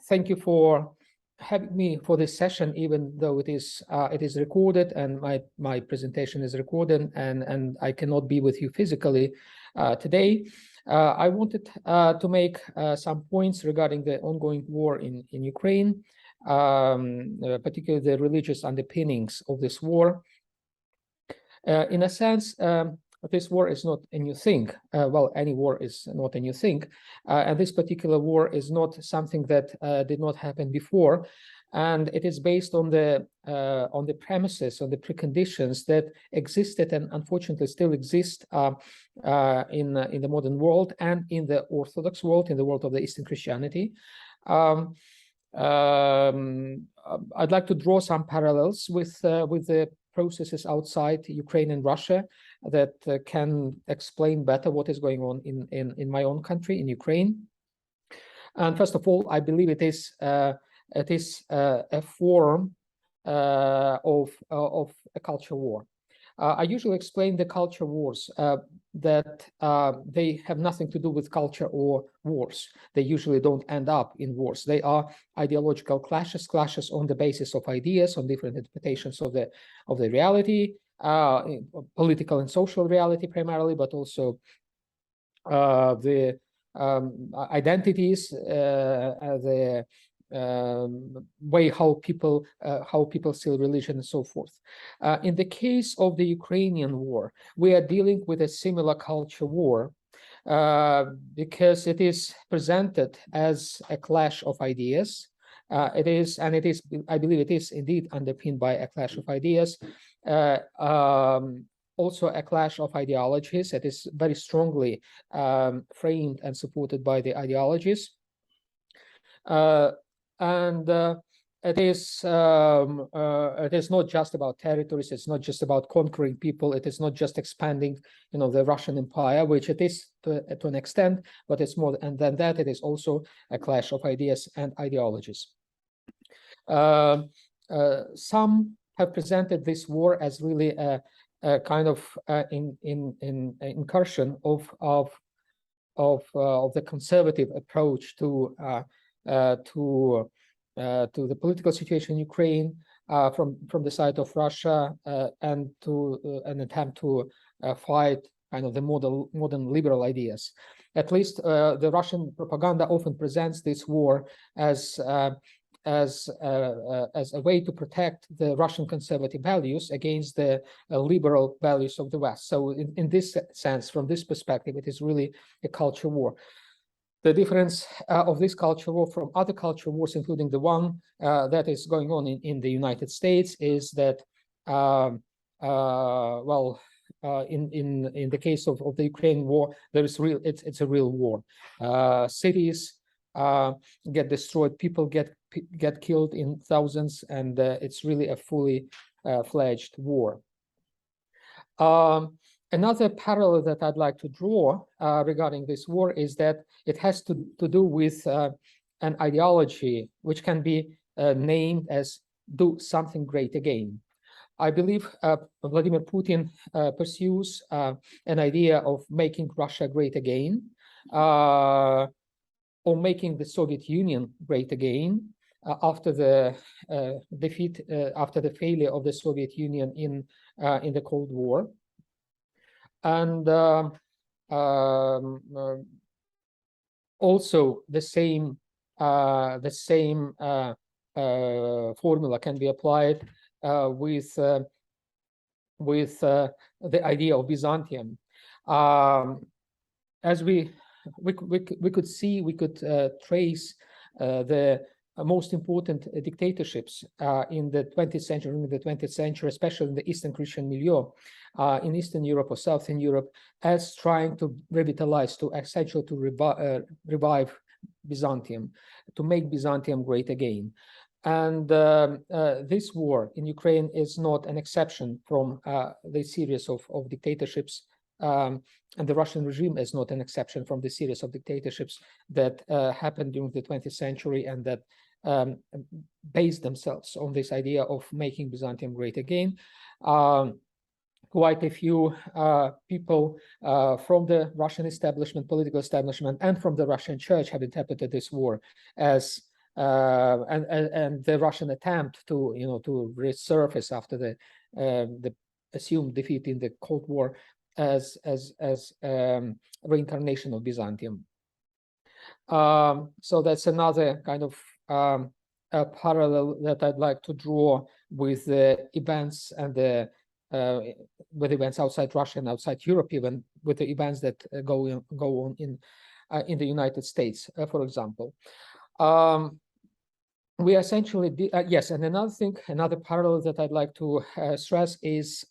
thank you for having me for this session, even though it is recorded and my presentation is recorded, and I cannot be with you physically today. I wanted to make some points regarding the ongoing war in Ukraine, particularly the religious underpinnings of this war. In a sense, this war is not a new thing. Well, any war is not a new thing, and this particular war is not something that did not happen before, and it is based on the premises, on the preconditions that existed and unfortunately still exist in the modern world and in the Orthodox world, in the world of the Eastern Christianity. I'd like to draw some parallels with the processes outside Ukraine and Russia that can explain better what is going on in my own country, in Ukraine. And first of all, I believe it is a form of a culture war. I usually explain the culture wars that they have nothing to do with culture or wars. They usually don't end up in wars. They are ideological clashes on the basis of ideas, on different interpretations of the reality, political and social reality primarily, but also the identities, the way how people see religion and so forth. In the case of the Ukrainian war, we are dealing with a similar culture war because it is presented as a clash of ideas. I believe it is indeed underpinned by a clash of ideas. Also a clash of ideologies. It is very strongly framed and supported by the ideologies. It is not just about territories. It's not just about conquering people. It is not just expanding, the Russian Empire, which it is to an extent, but it's more than that. It is also a clash of ideas and ideologies. Some have presented this war as really a kind of incursion of the conservative approach to the political situation in Ukraine from the side of Russia, and to an attempt to fight kind of the modern liberal ideas. At least the Russian propaganda often presents this war as a way to protect the Russian conservative values against the liberal values of the West. So in this sense, from this perspective, it is really a culture war. The difference of this culture war from other culture wars, including the one that is going on in the United States, is that, in the case of the Ukraine war, it's a real war. Cities get destroyed, people get killed in thousands, and it's really a fully fledged war. Another parallel that I'd like to draw regarding this war is that it has to do with an ideology which can be named as "do something great again." I believe Vladimir Putin pursues an idea of making Russia great again, or making the Soviet Union great again after the defeat, after the failure of the Soviet Union in the Cold War. And also the same formula can be applied with the idea of Byzantium. As we could trace the most important dictatorships in the 20th century, especially in the Eastern Christian milieu, in Eastern Europe or Southern Europe, as trying to revitalize, to essentially to revive Byzantium, to make Byzantium great again. And this war in Ukraine is not an exception from the series of dictatorships, and the Russian regime is not an exception from the series of dictatorships that happened during the 20th century and that based themselves on this idea of making Byzantium great again. Quite a few people from the Russian establishment, political establishment, and from the Russian church have interpreted this war as and the Russian attempt to to resurface after the assumed defeat in the Cold War as reincarnation of Byzantium. So that's another kind of a parallel that I'd like to draw with the events and the with events outside Russia and outside Europe, even with the events that go on in the United States, for example. We essentially yes, and another parallel that I'd like to stress is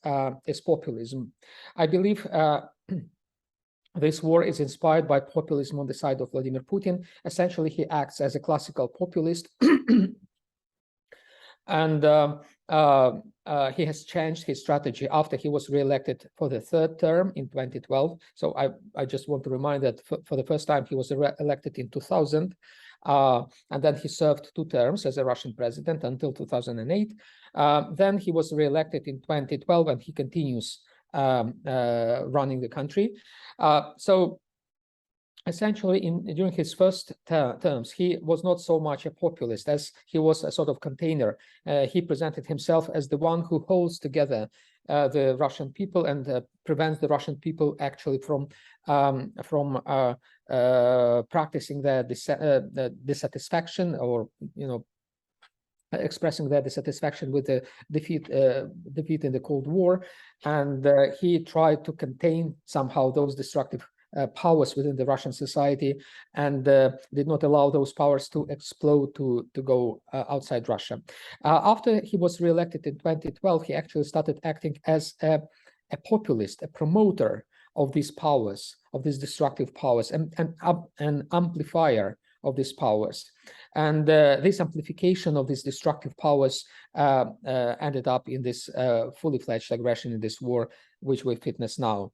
populism. I believe this war is inspired by populism on the side of Vladimir Putin. Essentially, he acts as a classical populist. And he has changed his strategy after he was re-elected for the third term in 2012. So I just want to remind that for the first time he was elected in 2000. And then he served 2 terms as a Russian president until 2008. Then he was re-elected in 2012, and he continues running the country. So essentially, during his first terms, he was not so much a populist as he was a sort of container. He presented himself as the one who holds together the Russian people and prevents the Russian people actually from practicing their dissatisfaction, or expressing their dissatisfaction with the defeat in the Cold War. And he tried to contain somehow those destructive powers within the Russian society, and did not allow those powers to explode, to go outside Russia. After he was re-elected in 2012, he actually started acting as a populist, a promoter of these powers, of these destructive powers, and an amplifier of these powers. And this amplification of these destructive powers ended up in this fully fledged aggression in this war, which we witness now.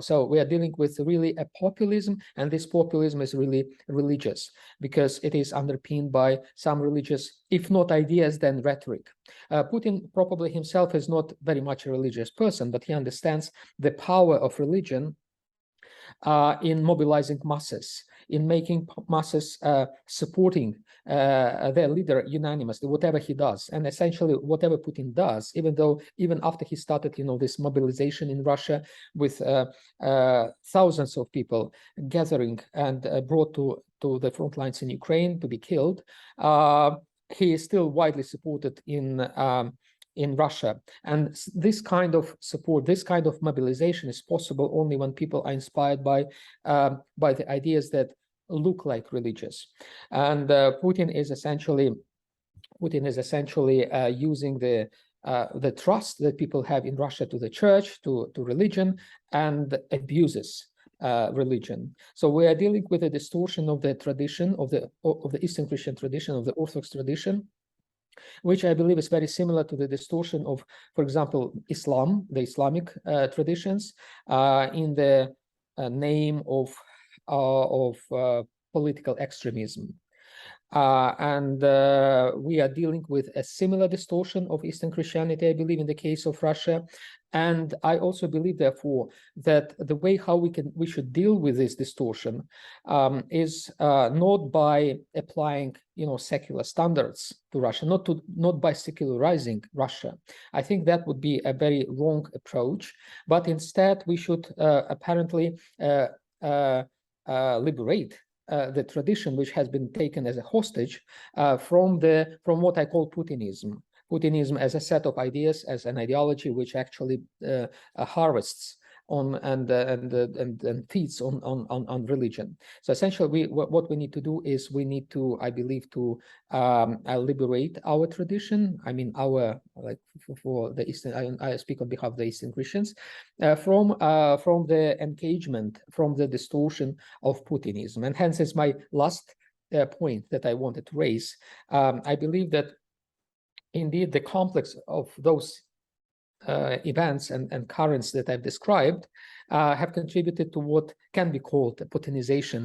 So we are dealing with really a populism, and this populism is really religious, because it is underpinned by some religious, if not ideas, then rhetoric. Putin probably himself is not very much a religious person, but he understands the power of religion in mobilizing masses, in making masses supporting their leader unanimously, whatever he does. And essentially, whatever Putin does, even after he started, this mobilization in Russia with thousands of people gathering and brought to the front lines in Ukraine to be killed, he is still widely supported in Russia. And this kind of support, this kind of mobilization is possible only when people are inspired by the ideas that look like religious. And Putin is essentially using the trust that people have in Russia to the church, to religion, and abuses religion. So we are dealing with a distortion of the tradition of the Eastern Christian tradition, of the Orthodox tradition, which I believe is very similar to the distortion of, for example, Islam, the Islamic traditions, in the name of political extremism. And we are dealing with a similar distortion of Eastern Christianity, I believe, in the case of Russia. And I also believe, therefore, that the way how we should deal with this distortion is not by applying, secular standards to Russia, not by secularizing Russia. I think that would be a very wrong approach. But instead, we should apparently liberate the tradition which has been taken as a hostage from what I call Putinism. Putinism as a set of ideas, as an ideology which actually harvests on and feeds on religion. So essentially, what we need to do is we need to, I believe, to liberate our tradition. I mean, for the Eastern, I speak on behalf of the Eastern Christians, from the engagement, from the distortion of Putinism. And hence is my last point that I wanted to raise. I believe that indeed the complex of those events and currents that I've described have contributed to what can be called a Putinization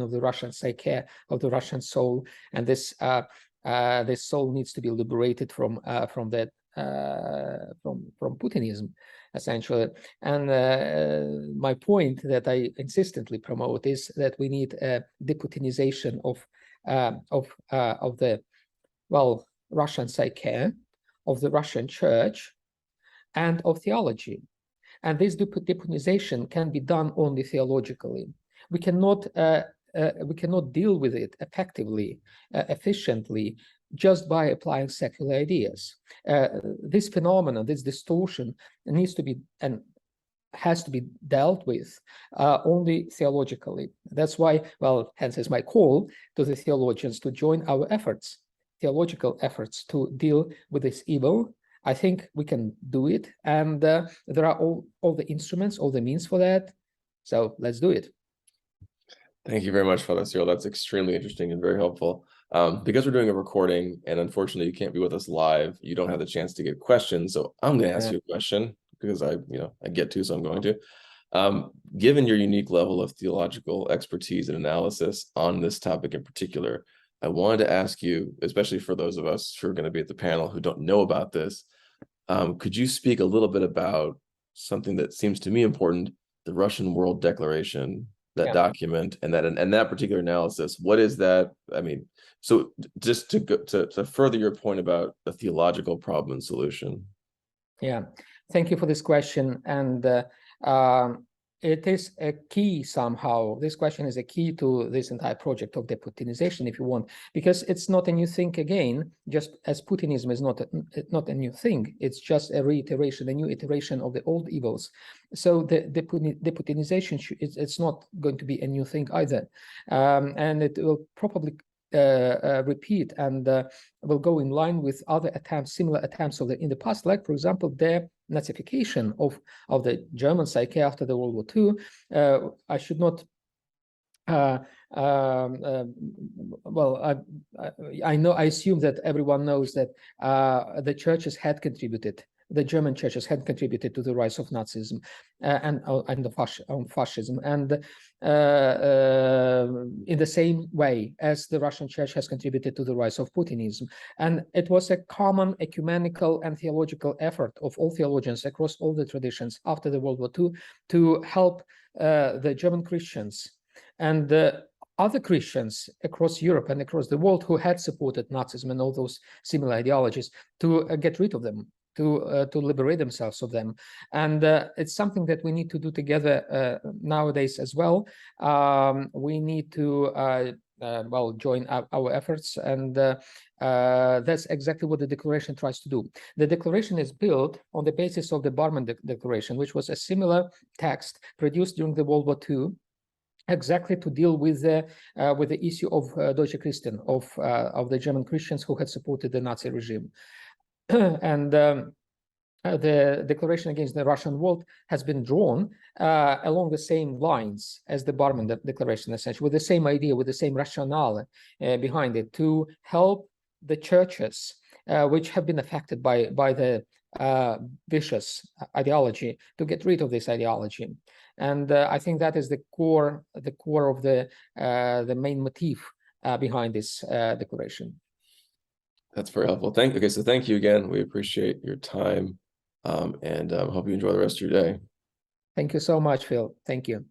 of the Russian psyche, of the Russian soul, and this soul needs to be liberated from Putinism, essentially. And my point that I insistently promote is that we need a deputinization of the, well, Russian psyche, of the Russian church, and of theology. And this deponization can be done only theologically. We cannot deal with it effectively, efficiently, just by applying secular ideas. This phenomenon, this distortion, needs to be and has to be dealt with only theologically. That's why, well, hence is my call to the theologians to join our efforts, theological efforts, to deal with this evil. I think we can do it, and there are all the instruments, all the means for that. So let's do it. Thank you very much, Father Cyril. That's extremely interesting and very helpful. Because we're doing a recording, and unfortunately you can't be with us live, you don't have the chance to get questions. So I'm going to ask you a question because I get to, so I'm going to. Given your unique level of theological expertise and analysis on this topic in particular, I wanted to ask you, especially for those of us who are going to be at the panel who don't know about this, could you speak a little bit about something that seems to me important, the Russian World Declaration, that document, and that particular analysis? What is that? I mean, so just to further your point about the theological problem and solution. Yeah, thank you for this question. And it is a key somehow. This question is a key to this entire project of deputinization, if you want, because it's not a new thing again, just as Putinism is not a new thing. It's just a reiteration, a new iteration of the old evils. So the deputinization, it's not going to be a new thing either. And it will probably repeat and will go in line with other attempts, similar attempts in the past, like, for example, the Nazification of the German psyche after the World War II. I should not. Well, I assume that everyone knows that the churches had contributed. The German churches had contributed to the rise of Nazism and fascism, and in the same way as the Russian church has contributed to the rise of Putinism. And it was a common ecumenical and theological effort of all theologians across all the traditions after the World War II to help the German Christians and other Christians across Europe and across the world who had supported Nazism and all those similar ideologies to get rid of them, to liberate themselves of them. And it's something that we need to do together nowadays as well. We need to join our efforts, and that's exactly what the declaration tries to do. The declaration is built on the basis of the Barmen Declaration, which was a similar text produced during the World War II, exactly to deal with the issue of Deutsche Christen, of the German Christians who had supported the Nazi regime. And the declaration against the Russian world has been drawn along the same lines as the Barmen Declaration, essentially, with the same idea, with the same rationale behind it, to help the churches which have been affected by the vicious ideology, to get rid of this ideology. And I think that is the core of the main motif behind this declaration. That's very helpful. So thank you again. We appreciate your time, and hope you enjoy the rest of your day. Thank you so much, Phil. Thank you.